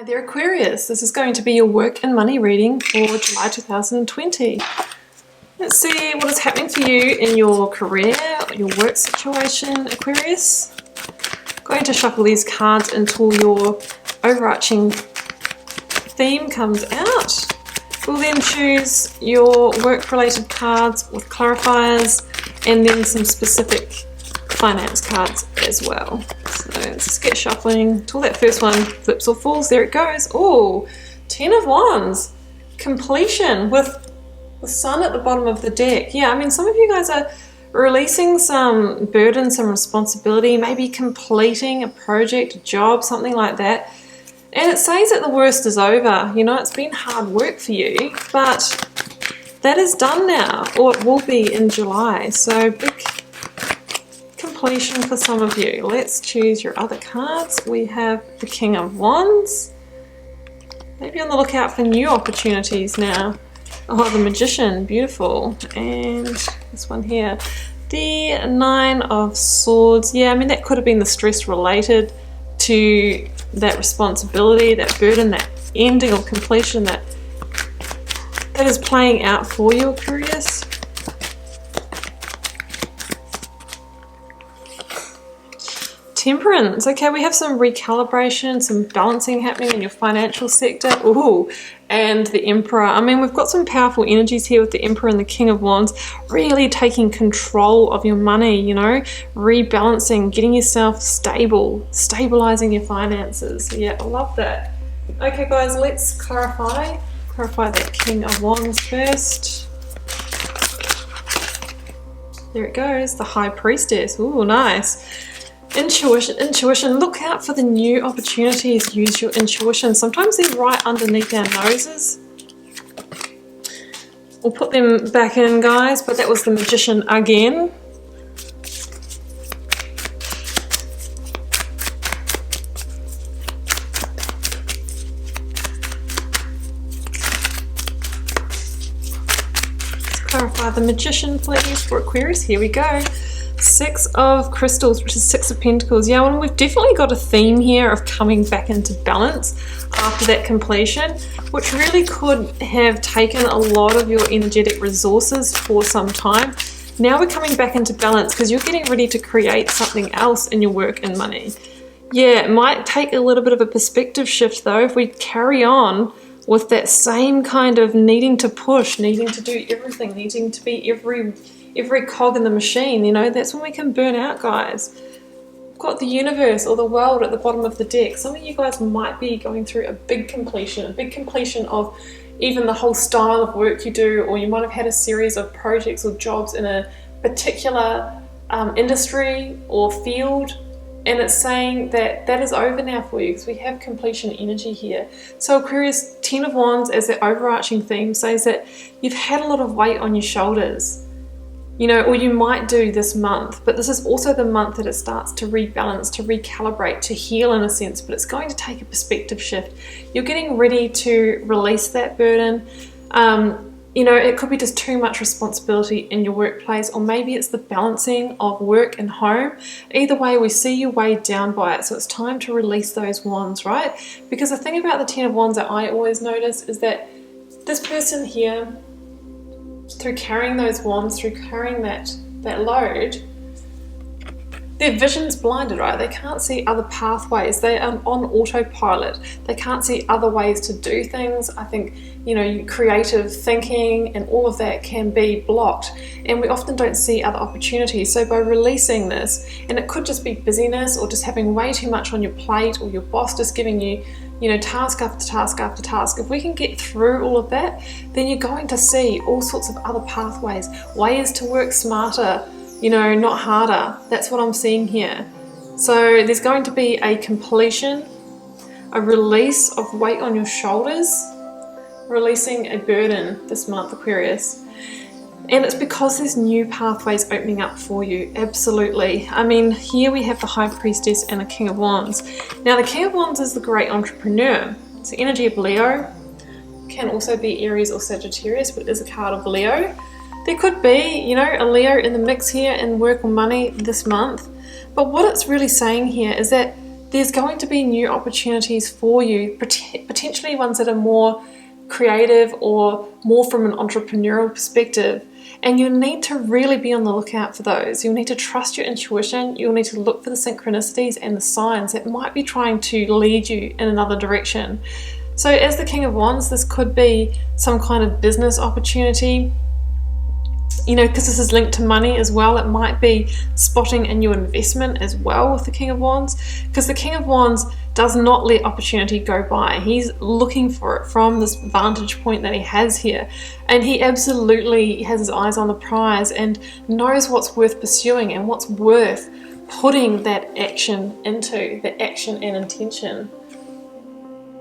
Hi there, Aquarius. This is going to be your work and money reading for July 2020. Let's see what is happening for you in your career, your work situation, Aquarius. I'm going to shuffle these cards until your overarching theme comes out. We'll then choose your work-related cards with clarifiers and then some specific finance cards as well. So let's just get shuffling until that first one flips or falls. There it goes. Oh, 10 of Wands. Completion with the sun at the bottom of the deck. Yeah, I mean, some of you guys are releasing some burden, some responsibility, maybe completing a project, a job, something like that. And it says that the worst is over. You know, it's been hard work for you, but that is done now, or it will be in July. So big completion for some of you. Let's choose your other cards. We have the King of Wands. Maybe on the lookout for new opportunities now. Oh, the Magician, beautiful. And this one here, the Nine of Swords. Yeah, I mean, that could have been the stress related to that responsibility, that burden, that ending or completion that is playing out for you, Aquarius. Temperance. Okay, we have some recalibration, some balancing happening in your financial sector. Ooh, and the Emperor. I mean, we've got some powerful energies here with the Emperor and the King of Wands, really taking control of your money, you know, rebalancing, getting yourself stable, stabilizing your finances. So yeah, I love that. Okay, guys, let's clarify that King of Wands first. There it goes, the High Priestess. Ooh, nice. Intuition, look out for the new opportunities. Use your intuition. Sometimes they're right underneath our noses. We'll put them back in, guys, but that was the Magician again. Let's clarify the Magician, please, for Aquarius. Here we go. Six of Crystals, which is Six of Pentacles. Yeah, well, we've definitely got a theme here of coming back into balance after that completion, which really could have taken a lot of your energetic resources for some time. Now we're coming back into balance because you're getting ready to create something else in your work and money. Yeah, it might take a little bit of a perspective shift though if we carry on with that same kind of needing to push, needing to do everything, needing to be every cog in the machine. You know, that's when we can burn out, guys. We've got the universe or the world at the bottom of the deck. Some of you guys might be going through a big completion of even the whole style of work you do, or you might have had a series of projects or jobs in a particular industry or field, and it's saying that that is over now for you because we have completion energy here. So Aquarius, 10 of Wands as the overarching theme says that you've had a lot of weight on your shoulders, you know, or you might do this month, but this is also the month that it starts to rebalance, to recalibrate, to heal in a sense, but it's going to take a perspective shift. You're getting ready to release that burden. You know, it could be just too much responsibility in your workplace, or maybe it's the balancing of work and home. Either way, we see you weighed down by it, so it's time to release those wands, right? Because the thing about the 10 of Wands that I always notice is that this person here, through carrying those wands, through carrying that load, their vision's blinded, right? They can't see other pathways. They are on autopilot. They can't see other ways to do things. I think, you know, creative thinking and all of that can be blocked, and we often don't see other opportunities. So by releasing this, and it could just be busyness or just having way too much on your plate, or your boss just giving you, you know, task after task after task. If we can get through all of that, then you're going to see all sorts of other pathways, ways to work smarter, you know, not harder. That's what I'm seeing here. So there's going to be a completion, a release of weight on your shoulders, releasing a burden this month, Aquarius. And it's because there's new pathways opening up for you, absolutely. I mean, here we have the High Priestess and the King of Wands. Now, the King of Wands is the great entrepreneur. It's the energy of Leo. Can also be Aries or Sagittarius, but it is a card of Leo. There could be, you know, a Leo in the mix here in work or money this month. But what it's really saying here is that there's going to be new opportunities for you, potentially ones that are more creative or more from an entrepreneurial perspective. And you need to really be on the lookout for those. You'll need to trust your intuition. You'll need to look for the synchronicities and the signs that might be trying to lead you in another direction. So as the King of Wands, this could be some kind of business opportunity, you know, because this is linked to money as well. It might be spotting a new investment as well with the King of Wands, because the King of Wands does not let opportunity go by. He's looking for it from this vantage point that he has here, and he absolutely has his eyes on the prize and knows what's worth pursuing and what's worth putting that action into, the action and intention.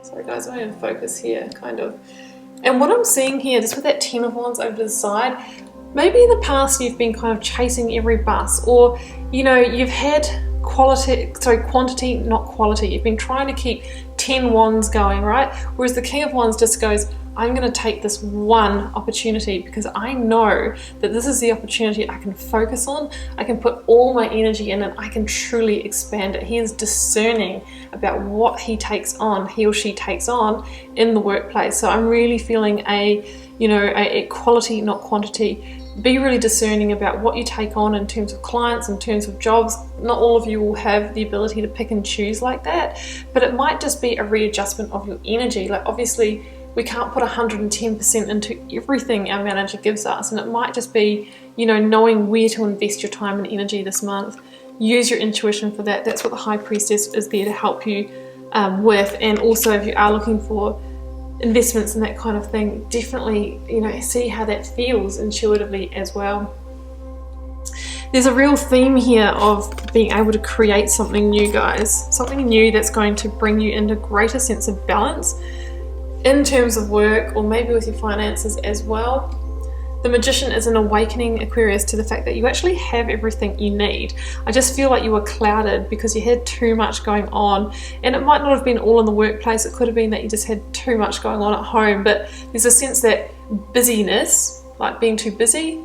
Sorry guys, I'm in focus here, kind of. And what I'm seeing here, just with that 10 of Wands over to the side, maybe in the past you've been kind of chasing every bus, or, you know, you've had quantity, not quality. You've been trying to keep 10 wands going, right? Whereas the King of Wands just goes, I'm going to take this one opportunity because I know that this is the opportunity I can focus on. I can put all my energy in and I can truly expand it. He is discerning about what he or she takes on in the workplace. So I'm really feeling a quality, not quantity. Be really discerning about what you take on in terms of clients, in terms of jobs. Not all of you will have the ability to pick and choose like that, but it might just be a readjustment of your energy. Like, obviously we can't put 110% into everything our manager gives us, and it might just be, you know, knowing where to invest your time and energy this month. Use your intuition for that. That's what the High Priestess is there to help you with. And also, if you are looking for investments and that kind of thing, definitely, you know, see how that feels intuitively as well. There's a real theme here of being able to create something new, guys. Something new that's going to bring you into greater sense of balance in terms of work, or maybe with your finances as well. The Magician is an awakening, Aquarius, to the fact that you actually have everything you need. I just feel like you were clouded because you had too much going on, and it might not have been all in the workplace. It could have been that you just had too much going on at home, but there's a sense that busyness, like being too busy,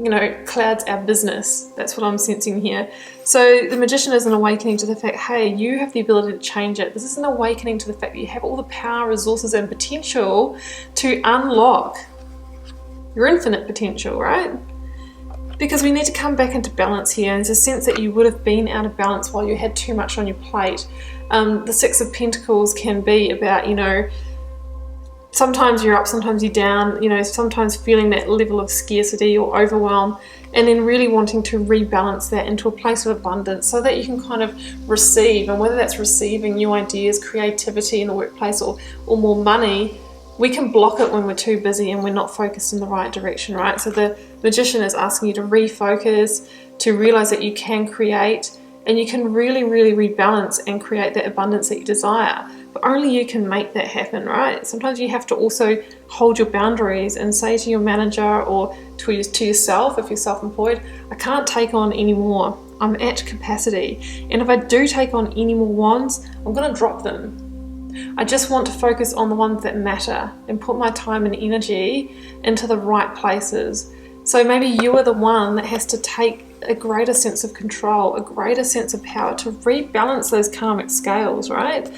you know, clouds our business. That's what I'm sensing here. So the Magician is an awakening to the fact, hey, you have the ability to change it. This is an awakening to the fact that you have all the power, resources, and potential to unlock your infinite potential, right? Because we need to come back into balance here. And there's a sense that you would have been out of balance while you had too much on your plate. The Six of Pentacles can be about, you know, sometimes you're up, sometimes you're down, you know, sometimes feeling that level of scarcity or overwhelm, and then really wanting to rebalance that into a place of abundance so that you can kind of receive. And whether that's receiving new ideas, creativity in the workplace, or more money, we can block it when we're too busy and we're not focused in the right direction, right? So the Magician is asking you to refocus, to realize that you can create, and you can really, really rebalance and create that abundance that you desire. But only you can make that happen, right? Sometimes you have to also hold your boundaries and say to your manager or to yourself, if you're self-employed, I can't take on any more. I'm at capacity. And if I do take on any more wands, I'm going to drop them. I just want to focus on the ones that matter and put my time and energy into the right places. So maybe you are the one that has to take a greater sense of control, a greater sense of power to rebalance those karmic scales, right?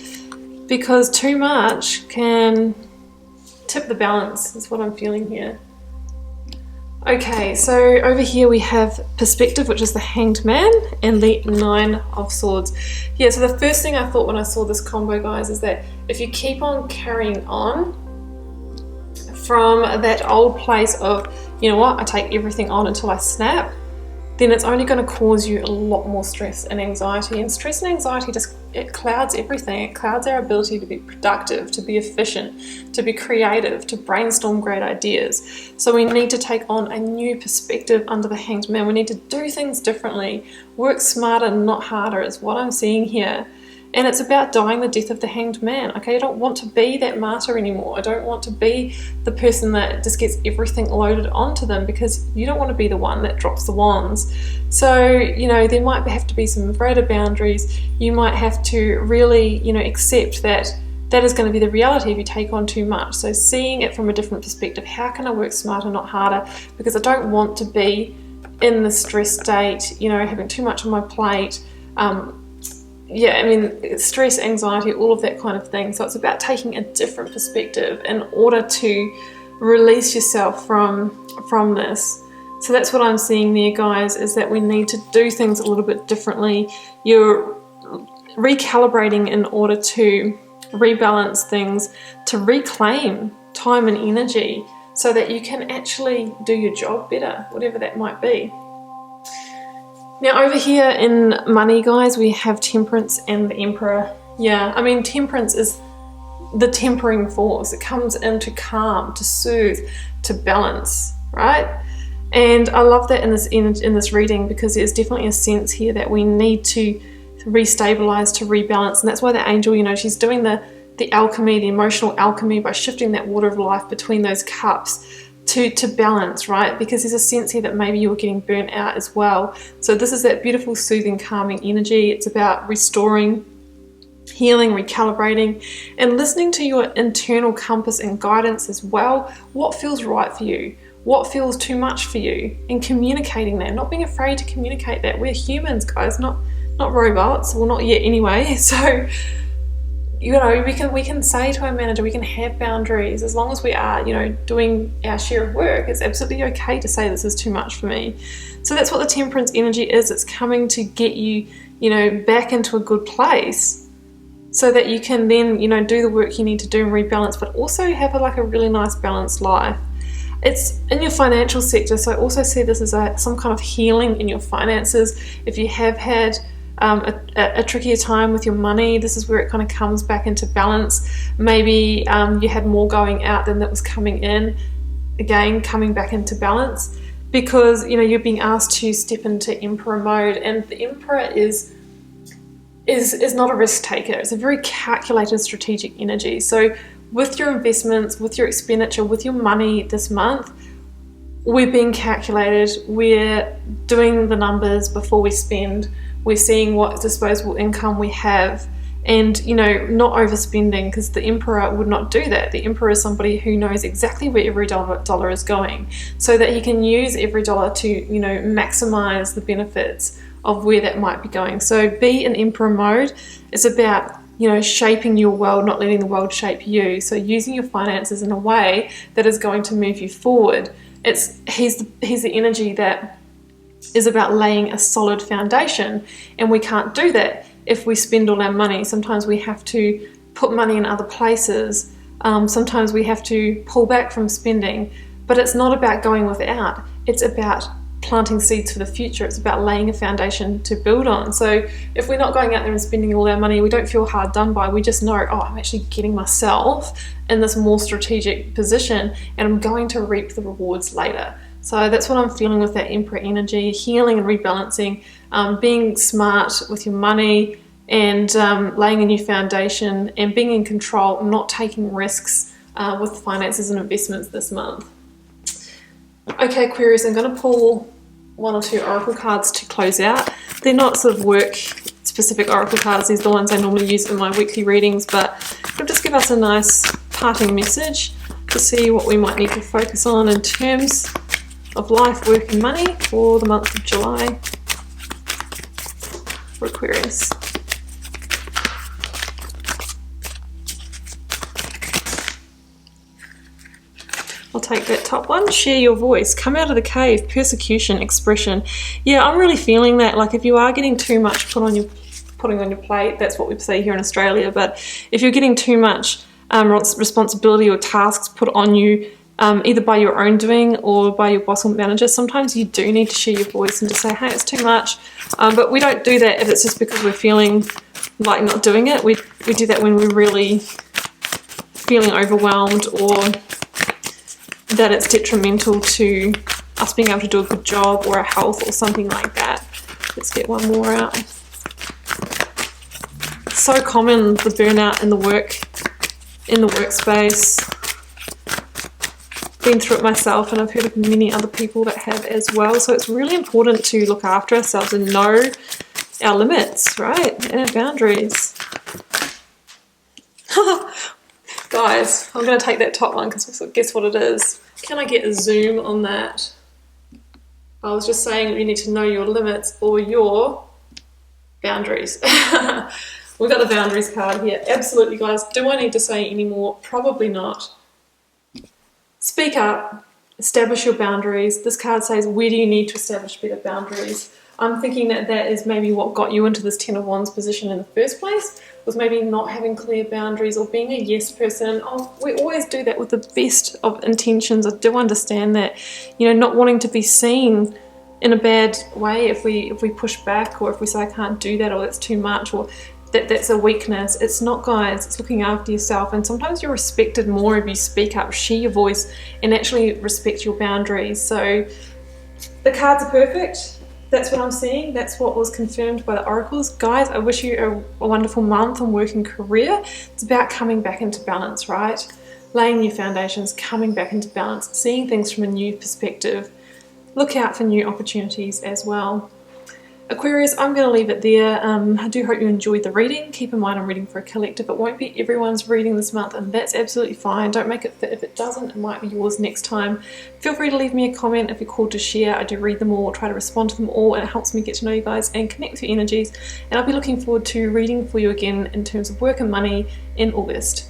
Because too much can tip the balance, is what I'm feeling here. Okay, so over here we have Perspective, which is the Hanged Man, and the Nine of Swords. Yeah, so the first thing I thought when I saw this combo, guys, is that if you keep on carrying on from that old place of, you know what, I take everything on until I snap, then it's only going to cause you a lot more stress and anxiety. And stress and anxiety it clouds everything. It clouds our ability to be productive, to be efficient, to be creative, to brainstorm great ideas. So we need to take on a new perspective under the Hanged Man. We need to do things differently. Work smarter, not harder, is what I'm seeing here. And it's about dying the death of the Hanged Man. Okay, I don't want to be that martyr anymore. I don't want to be the person that just gets everything loaded onto them, because you don't want to be the one that drops the wands. So, you know, there might have to be some greater boundaries. You might have to really, you know, accept that that is going to be the reality if you take on too much. So seeing it from a different perspective. How can I work smarter, not harder? Because I don't want to be in the stress state, you know, having too much on my plate, yeah, I mean, stress, anxiety, all of that kind of thing. So it's about taking a different perspective in order to release yourself from this. So that's what I'm seeing there, guys, is that we need to do things a little bit differently. You're recalibrating in order to rebalance things, to reclaim time and energy so that you can actually do your job better, whatever that might be. Now over here in money, guys, we have Temperance and the Emperor. Yeah, I mean, Temperance is the tempering force. It comes in to calm, to soothe, to balance, right? And I love that in this reading, because there's definitely a sense here that we need to restabilize, to rebalance. And that's why the angel, you know, she's doing the alchemy, the emotional alchemy, by shifting that water of life between those cups to balance, right? Because there's a sense here that maybe you're getting burnt out as well. So this is that beautiful, soothing, calming energy. It's about restoring, healing, recalibrating, and listening to your internal compass and guidance as well. What feels right for you? What feels too much for you? And communicating that, not being afraid to communicate that. We're humans, guys, not robots. Well, not yet anyway. So, you know, we can say to our manager, we can have boundaries as long as we are, you know, doing our share of work. It's absolutely okay to say this is too much for me. So that's what the Temperance energy is. It's coming to get you, you know, back into a good place so that you can then, you know, do the work you need to do and rebalance, but also have a really nice balanced life. It's in your financial sector, so I also see this as some kind of healing in your finances. If you have had a trickier time with your money, this is where it kind of comes back into balance. Maybe you had more going out than that was coming in, again coming back into balance, because you know you're being asked to step into Emperor mode, and the Emperor is not a risk taker. It's a very calculated, strategic energy. So with your investments, with your expenditure, with your money this month, we're being calculated. We're doing the numbers before we spend. We're seeing what disposable income we have, and you know, not overspending, because the Emperor would not do that. The Emperor is somebody who knows exactly where every dollar is going, so that he can use every dollar to, you know, maximize the benefits of where that might be going. So be in Emperor mode. It's about, you know, shaping your world, not letting the world shape you. So using your finances in a way that is going to move you forward. He's the energy that is about laying a solid foundation, and we can't do that if we spend all our money. Sometimes we have to put money in other places. Sometimes we have to pull back from spending, but it's not about going without. It's about planting seeds for the future. It's about laying a foundation to build on. So if we're not going out there and spending all our money, we don't feel hard done by. We just know, oh, I'm actually getting myself in this more strategic position, and I'm going to reap the rewards later. So that's what I'm feeling with that Emperor energy, healing and rebalancing, being smart with your money, and laying a new foundation, and being in control, not taking risks with finances and investments this month. Okay, Aquarius, I'm going to pull one or two oracle cards to close out. They're not sort of work specific oracle cards. These are the ones I normally use in my weekly readings, but they'll just give us a nice parting message to see what we might need to focus on in terms of life, work and money for the month of July for Aquarius. I'll take that top one. Share your voice. Come out of the cave. Persecution. Expression. Yeah, I'm really feeling that. Like if you are getting too much putting on your plate, that's what we say here in Australia. But if you're getting too much responsibility or tasks put on you, either by your own doing or by your boss or manager, sometimes you do need to share your voice and just say, hey, it's too much. But we don't do that if it's just because we're feeling like not doing it. We do that when we're really feeling overwhelmed, or that it's detrimental to us being able to do a good job or our health or something like that. Let's get one more out. It's so common, the burnout in the workspace. Been through it myself, and I've heard of many other people that have as well. So it's really important to look after ourselves and know our limits, right? And our boundaries. Guys, I'm going to take that top one because guess what it is? Can I get a zoom on that? I was just saying you need to know your limits or your boundaries. We've got the boundaries card here. Absolutely, guys. Do I need to say any more? Probably not. Speak up. Establish your boundaries. This card says, where do you need to establish better boundaries? I'm thinking that that is maybe what got you into this Ten of Wands position in the first place, was maybe not having clear boundaries or being a yes person. Oh, we always do that with the best of intentions. I do understand that, you know, not wanting to be seen in a bad way if we push back, or if we say I can't do that, or that's too much, or that's a weakness. It's not, guys. It's looking after yourself, and sometimes you're respected more if you speak up, share your voice, and actually respect your boundaries. So the cards are perfect. That's what I'm seeing. That's what was confirmed by the oracles. Guys, I wish you a wonderful month and work and career. It's about coming back into balance, right? Laying new foundations, coming back into balance, seeing things from a new perspective. Look out for new opportunities as well. Aquarius, I'm going to leave it there. I do hope you enjoyed the reading. Keep in mind I'm reading for a collective. It won't be everyone's reading this month, and that's absolutely fine. Don't make it fit if it doesn't. It might be yours next time. Feel free to leave me a comment if you're called to share. I do read them all, try to respond to them all, and it helps me get to know you guys and connect with your energies. And I'll be looking forward to reading for you again in terms of work and money in August.